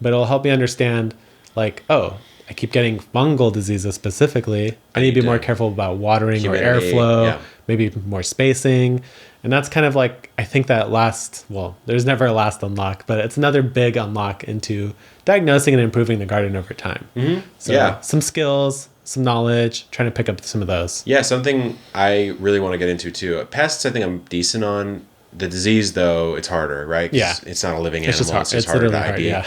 but it'll help me understand like, oh, I keep getting fungal diseases specifically. I need to be more careful about watering or airflow, maybe more spacing. And that's kind of like, I think that there's never a last unlock, but it's another big unlock into diagnosing and improving the garden over time. So some skills, some knowledge, trying to pick up some of those. Yeah, something I really want to get into too. Pests, I think I'm decent on. The disease, though, it's harder, right? Yeah. It's not a living animal. It's just harder to ID. Yeah.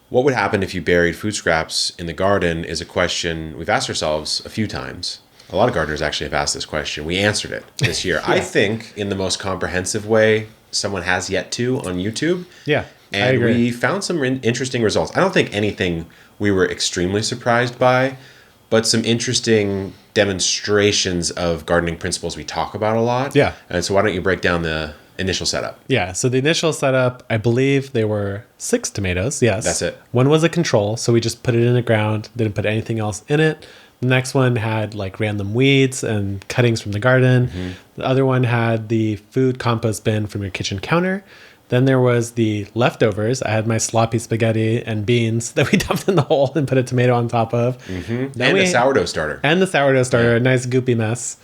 What would happen if you buried food scraps in the garden is a question we've asked ourselves a few times. A lot of gardeners actually have asked this question. We answered it this year. I think in the most comprehensive way someone has yet to on YouTube. Yeah, and I agree. We found some interesting results. I don't think anything we were extremely surprised by, but some interesting demonstrations of gardening principles we talk about a lot. Yeah. And so why don't you break down the initial setup? Yeah, so the initial setup, I believe there were 6 tomatoes, yes. That's it. One was a control, so we just put it in the ground, didn't put anything else in it. The next one had like random weeds and cuttings from the garden. The other one had the food compost bin from your kitchen counter. Then there was the leftovers. I had my sloppy spaghetti and beans that we dumped in the hole and put a tomato on top of. And the sourdough starter. A nice goopy mess.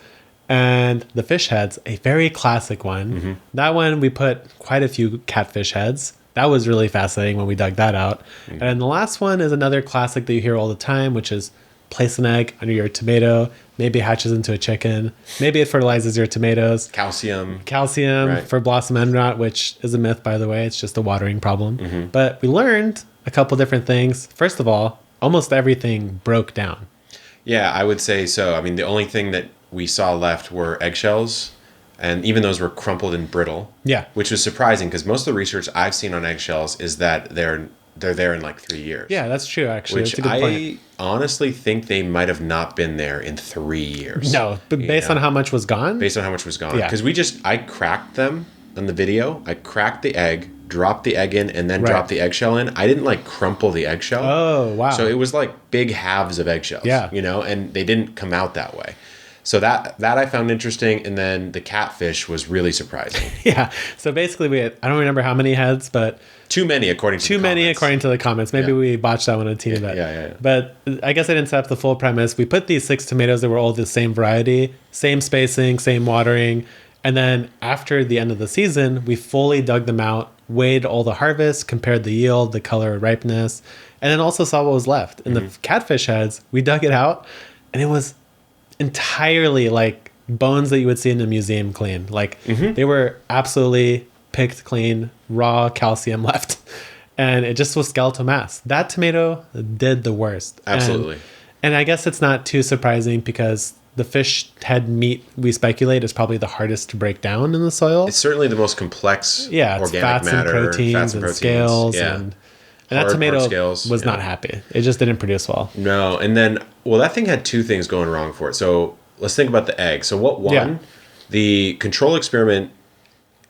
And the fish heads, a very classic one. That one, we put quite a few catfish heads. That was really fascinating when we dug that out. And the last one is another classic that you hear all the time, which is place an egg under your tomato. Maybe it hatches into a chicken. Maybe it fertilizes your tomatoes. Calcium right. For blossom end rot, which is a myth, by the way. It's just a watering problem. But we learned a couple different things. First of all, almost everything broke down. Yeah, I would say so. I mean, the only thing that we saw left were eggshells, and even those were crumpled and brittle. Yeah, which was surprising because most of the research I've seen on eggshells is that they're there in like 3 years. Yeah, that's true. Actually, which that's a good point. Honestly think they might have not been there in 3 years. No, but based on how much was gone. Based on how much was gone, because I cracked them in the video. I cracked the egg, dropped the egg in, and then dropped the eggshell in. I didn't like crumple the eggshell. Oh wow! So it was like big halves of eggshells. Yeah, and they didn't come out that way. So that I found interesting, and then the catfish was really surprising. Yeah. So basically, we had, I don't remember how many heads, but too many according to the comments. Maybe we botched that one a teeny bit. Yeah. But I guess I didn't set up the full premise. We put these 6 tomatoes that were all the same variety, same spacing, same watering, and then after the end of the season, we fully dug them out, weighed all the harvest, compared the yield, the color, ripeness, and then also saw what was left. And the catfish heads, we dug it out, and it was entirely like bones that you would see in a museum clean. Like they were absolutely picked clean, raw calcium left, and it just was skeletal mass. That tomato did the worst. Absolutely. And I guess it's not too surprising because the fish head meat, we speculate, is probably the hardest to break down in the soil. It's certainly the most complex organic fats matter. And proteins and scales. Yeah. And that tomato was not happy. It just didn't produce well. No. And then, that thing had 2 things going wrong for it. So let's think about the egg. So what won? Yeah. The control experiment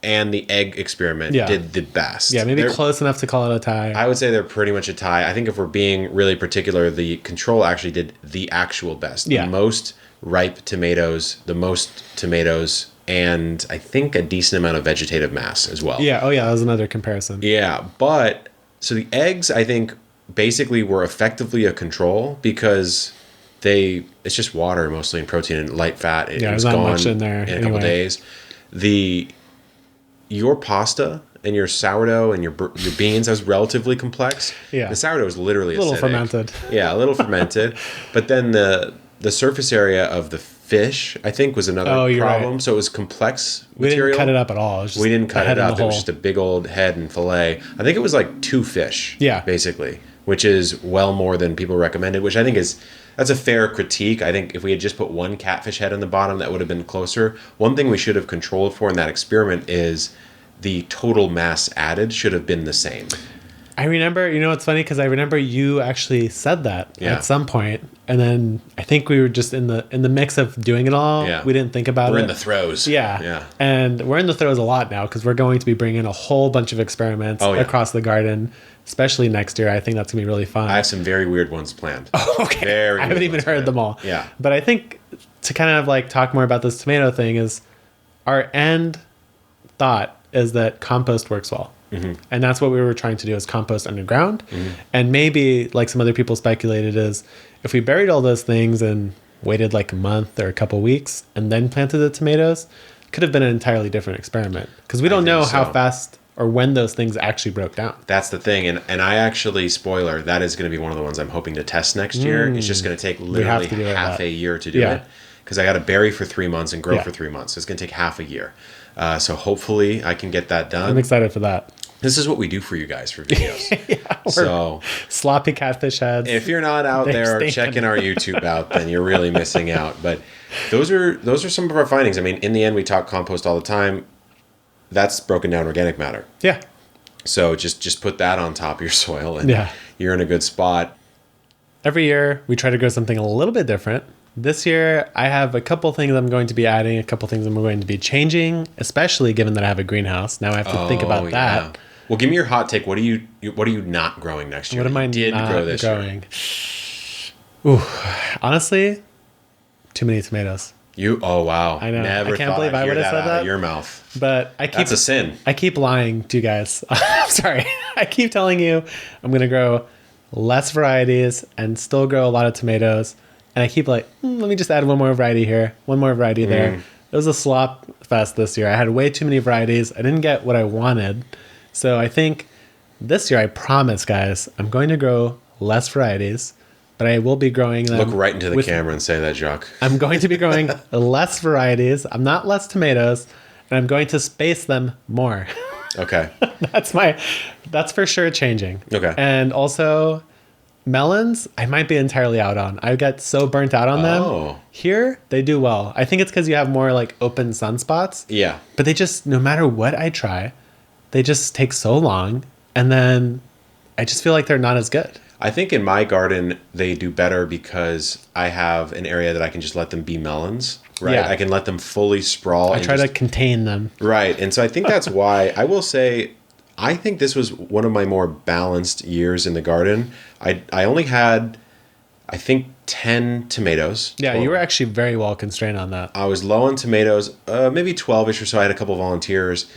and the egg experiment did the best. Yeah, maybe close enough to call it a tie. I would say they're pretty much a tie. I think if we're being really particular, the control actually did the actual best. Yeah. The most ripe tomatoes, the most tomatoes, and I think a decent amount of vegetative mass as well. Yeah. Oh, yeah. That was another comparison. Yeah. But so the eggs, I think, basically were effectively a control because it's just water mostly and protein and light fat. It was not gone much in there in a couple days. Your pasta and your sourdough and your beans, that was relatively complex. Yeah. The sourdough was literally a little fermented. Yeah, a little fermented. But then the the surface area of the fish, I think, was another problem. Right. So it was complex material. We didn't cut it up at all. We didn't cut it up. It was just a big old head and fillet. I think it was like 2 fish, basically, which is well more than people recommended, which I think that's a fair critique. I think if we had just put 1 catfish head on the bottom, that would have been closer. One thing we should have controlled for in that experiment is the total mass added should have been the same. I remember, it's funny because I remember you actually said that at some point, and then I think we were just in the mix of doing it all. Yeah. We didn't think about it. We're in the throes. Yeah. And we're in the throes a lot now because we're going to be bringing a whole bunch of experiments across the garden, especially next year. I think that's going to be really fun. I have some very weird ones planned. Oh, okay. I haven't even heard them all. Yeah. But I think to kind of like talk more about this tomato thing is our end thought is that compost works well. Mm-hmm. And that's what we were trying to do, is compost underground. Mm-hmm. And maybe, like some other people speculated, is if we buried all those things and waited like a month or a couple weeks and then planted the tomatoes, could have been an entirely different experiment. Because we don't know how fast or when those things actually broke down. That's the thing. And I actually, spoiler, that is going to be one of the ones I'm hoping to test next year. It's just going to take literally half a year to do it. Because I got to bury for 3 months and grow for 3 months. So it's going to take half a year. So hopefully I can get that done. I'm excited for that. This is what we do for you guys for videos. So sloppy catfish heads. If you're not out there checking our YouTube out, then you're really missing out. But those are some of our findings. I mean, in the end, we talk compost all the time. That's broken down organic matter. Yeah. So just put that on top of your soil, and you're in a good spot. Every year, we try to grow something a little bit different. This year, I have a couple things I'm going to be adding, a couple things I'm going to be changing, especially given that I have a greenhouse. Now I have to think about that. Well, give me your hot take. What are you not growing next year? What am I not grow this growing? Year? Ooh, honestly, too many tomatoes. Oh wow! I know. Never I can't believe I would have said that out of your mouth. But that's a sin. I keep lying to you guys. I'm sorry. I keep telling you I'm going to grow less varieties and still grow a lot of tomatoes. And I keep like, let me just add one more variety here, one more variety there. It was a slop fest this year. I had way too many varieties. I didn't get what I wanted. So I think this year, I promise, guys, I'm going to grow less varieties, but I will be growing them. Look right into the camera and say that, Jacques. I'm going to be growing less varieties. I'm not less tomatoes, and I'm going to space them more. Okay. That's for sure changing. Okay. And also melons, I might be entirely out on. I got so burnt out on them. Here, they do well. I think it's because you have more like open sunspots. Yeah. But they just, no matter what I try, they just take so long, and then I just feel like they're not as good. I think in my garden, they do better because I have an area that I can just let them be melons, right? Yeah. I can let them fully sprawl. I try to contain them. Right. And so I think that's why I will say, I think this was one of my more balanced years in the garden. I only had, I think, 10 tomatoes. Yeah, you were actually very well constrained on that. I was low on tomatoes, maybe 12-ish or so. I had a couple volunteers.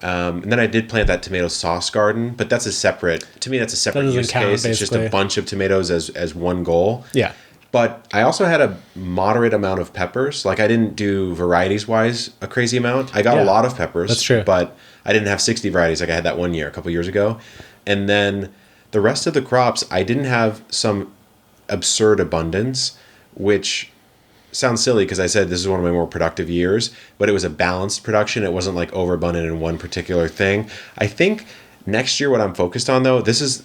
And then I did plant that tomato sauce garden, but that's a separate use case. It's just a bunch of tomatoes as one goal. Yeah. But I also had a moderate amount of peppers. Like I didn't do varieties-wise a crazy amount. I got a lot of peppers. That's true. But I didn't have 60 varieties like I had that one year, a couple years ago. And then the rest of the crops, I didn't have some absurd abundance, which sounds silly because I said this is one of my more productive years, but it was a balanced production. It wasn't like overabundant in one particular thing. I think next year what I'm focused on, though, this is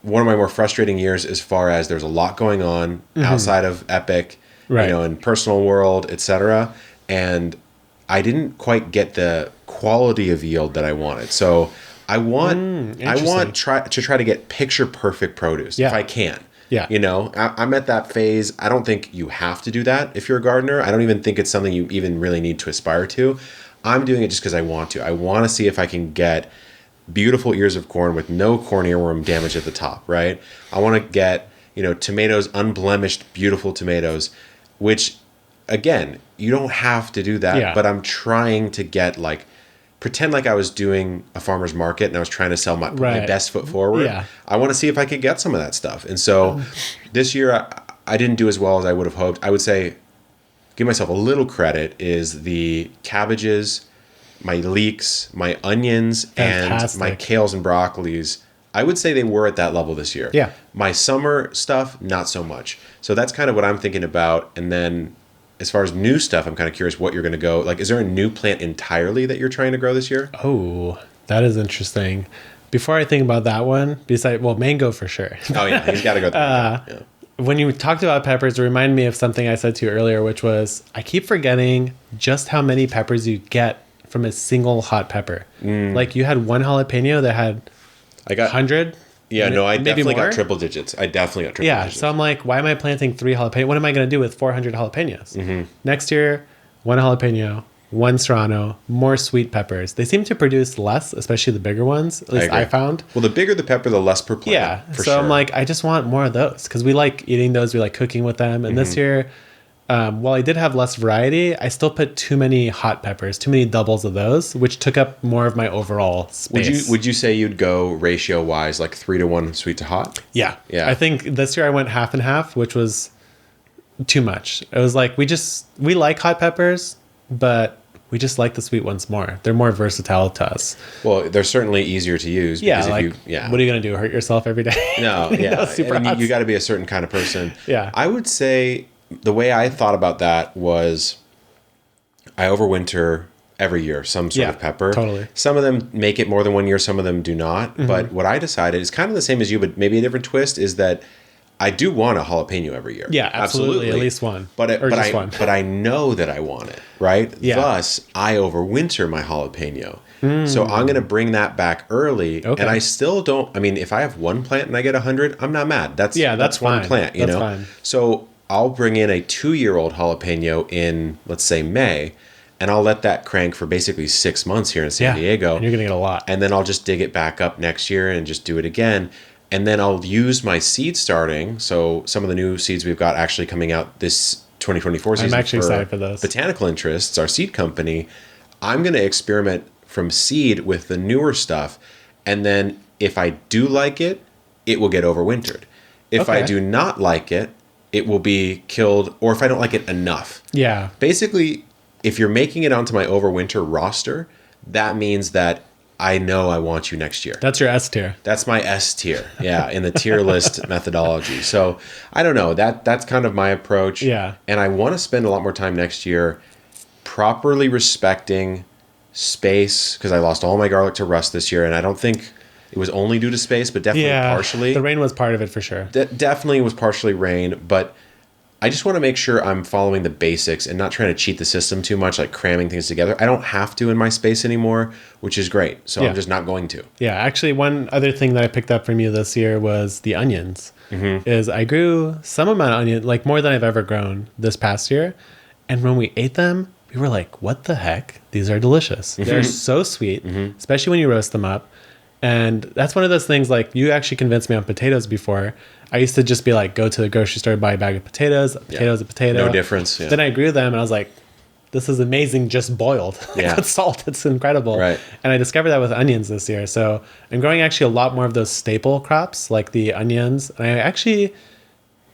one of my more frustrating years as far as there's a lot going on outside of Epic, in personal world, etc. And I didn't quite get the quality of yield that I wanted. So I want to try to get picture perfect produce if I can. Yeah. I'm at that phase. I don't think you have to do that if you're a gardener. I don't even think it's something you even really need to aspire to. I'm doing it just because I want to. I want to see if I can get beautiful ears of corn with no corn earworm damage at the top, right? I want to get, tomatoes, unblemished, beautiful tomatoes, which, again, you don't have to do that. But I'm trying to get, pretend like I was doing a farmer's market and I was trying to sell my best foot forward. Yeah. I want to see if I could get some of that stuff. And so this year I didn't do as well as I would have hoped. I would say, give myself a little credit, is the cabbages, my leeks, my onions, and my kales and broccolis. I would say they were at that level this year. Yeah. My summer stuff, not so much. So that's kind of what I'm thinking about. And then as far as new stuff, I'm kind of curious what you're going to go. Like, is there a new plant entirely that you're trying to grow this year? Oh, that is interesting. Before I think about that one, mango for sure. Oh, yeah. He's got to go through yeah. When you talked about peppers, it reminded me of something I said to you earlier, which was I keep forgetting just how many peppers you get from a single hot pepper. Like you had one jalapeno that had I got 100. Yeah, no, I definitely more? got triple digits. I definitely got triple digits. So I'm like, why am I planting 3 jalapenos? What am I going to do with 400 jalapenos? Next year, 1 jalapeno, 1 serrano, more sweet peppers. They seem to produce less, especially the bigger ones. At least I found. Well, the bigger the pepper, the less per plant. Yeah. For so sure. I'm like, I just want more of those because we like eating those. We like cooking with them. And this year, while I did have less variety, I still put too many hot peppers, too many doubles of those, which took up more of my overall space. Would you say you'd go ratio wise like 3-to-1 sweet to hot? Yeah. Yeah. I think this year I went half and half, which was too much. It was like we like hot peppers, but we just like the sweet ones more. They're more versatile to us. Well, they're certainly easier to use. Yeah, Because what are you going to do? Hurt yourself every day? No, yeah. Super And hot. you got to be a certain kind of person. Yeah. I would say the way I thought about that was I overwinter every year some sort of pepper. Totally. Some of them make it more than 1 year, some of them do not. But what I decided is kind of the same as you, but maybe a different twist is that I do want a jalapeno every year. Yeah, absolutely. At least one. But one. But I know that I want it, right? Yeah. Thus, I overwinter my jalapeno. So I'm going to bring that back early. Okay. And I still don't, I mean, if I have one plant and I get 100, I'm not mad. That's one fine. plant, you That's know? fine. So I'll bring in a 2-year-old jalapeno in, let's say, May, and I'll let that crank for basically 6 months here in San Diego. And you're going to get a lot. And then I'll just dig it back up next year and just do it again. And then I'll use my seed starting. So some of the new seeds we've got actually coming out this 2024 season. I'm actually excited for those. Botanical Interests, our seed company. I'm going to experiment from seed with the newer stuff. And then if I do like it, it will get overwintered. If I do not like it, it will be killed. Or if I don't like it enough. Yeah. Basically, if you're making it onto my overwinter roster, that means that I know I want you next year. That's your S tier. That's my S tier. Yeah, in the tier list methodology. So I don't know. That's kind of my approach. Yeah. And I want to spend a lot more time next year properly respecting space because I lost all my garlic to rust this year, and I don't think it was only due to space, but definitely partially. The rain was part of it for sure. Definitely was partially rain, but I just want to make sure I'm following the basics and not trying to cheat the system too much, like cramming things together. I don't have to in my space anymore, which is great. So I'm just not going to. Yeah, actually, one other thing that I picked up from you this year was the onions. Is I grew some amount of onion, like more than I've ever grown this past year. And when we ate them, we were like, what the heck? These are delicious. They're so sweet, especially when you roast them up. And that's one of those things, like, you actually convinced me on potatoes before. I used to just be like, go to the grocery store, buy a bag of potatoes, a potato. No difference. Yeah. Then I grew them and I was like, this is amazing just boiled. Yeah. With salt, it's incredible. Right. And I discovered that with onions this year. So I'm growing actually a lot more of those staple crops, like the onions. And I actually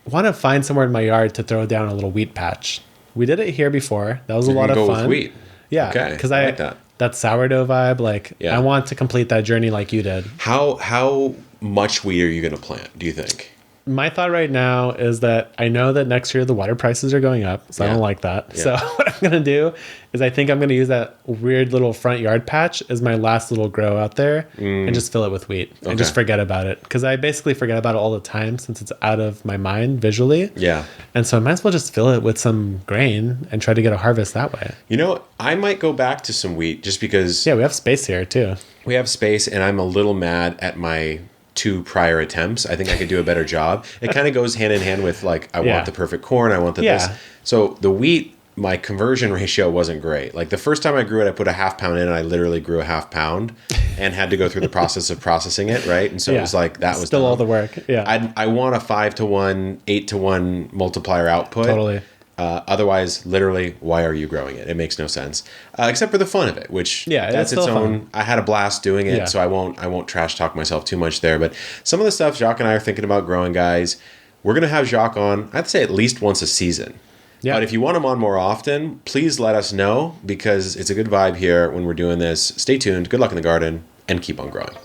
want to find somewhere in my yard to throw down a little wheat patch. We did it here before. That was a lot of fun. With wheat. Yeah. Okay. Because I like that. That sourdough vibe, like, I want to complete that journey like you did. How much wheat are you going to plant, do you think? My thought right now is that I know that next year the water prices are going up, so I don't like that. Yeah. So what I'm going to do is I think I'm going to use that weird little front yard patch as my last little grow out there and just fill it with wheat and just forget about it. Because I basically forget about it all the time since it's out of my mind visually. Yeah. And so I might as well just fill it with some grain and try to get a harvest that way. You know, I might go back to some wheat just because... Yeah, we have space here too. We have space, and I'm a little mad at my 2 prior attempts. I think I could do a better job. It kind of goes hand in hand with, like, I want the perfect corn, I want this. So the wheat, my conversion ratio wasn't great. Like, the first time I grew it, I put a ½ pound in, and I literally grew a ½ pound and had to go through the process of processing it, right? And so it was like, that was still all the work. Yeah. I want a 5-to-1, 8-to-1 multiplier output. Totally. Otherwise, literally, why are you growing it? It makes no sense, except for the fun of it, which that's its own. Fun. I had a blast doing it, so I won't trash talk myself too much there. But some of the stuff Jacques and I are thinking about growing, guys. We're gonna have Jacques on. I'd say at least once a season. Yeah. But if you want him on more often, please let us know because it's a good vibe here when we're doing this. Stay tuned. Good luck in the garden and keep on growing.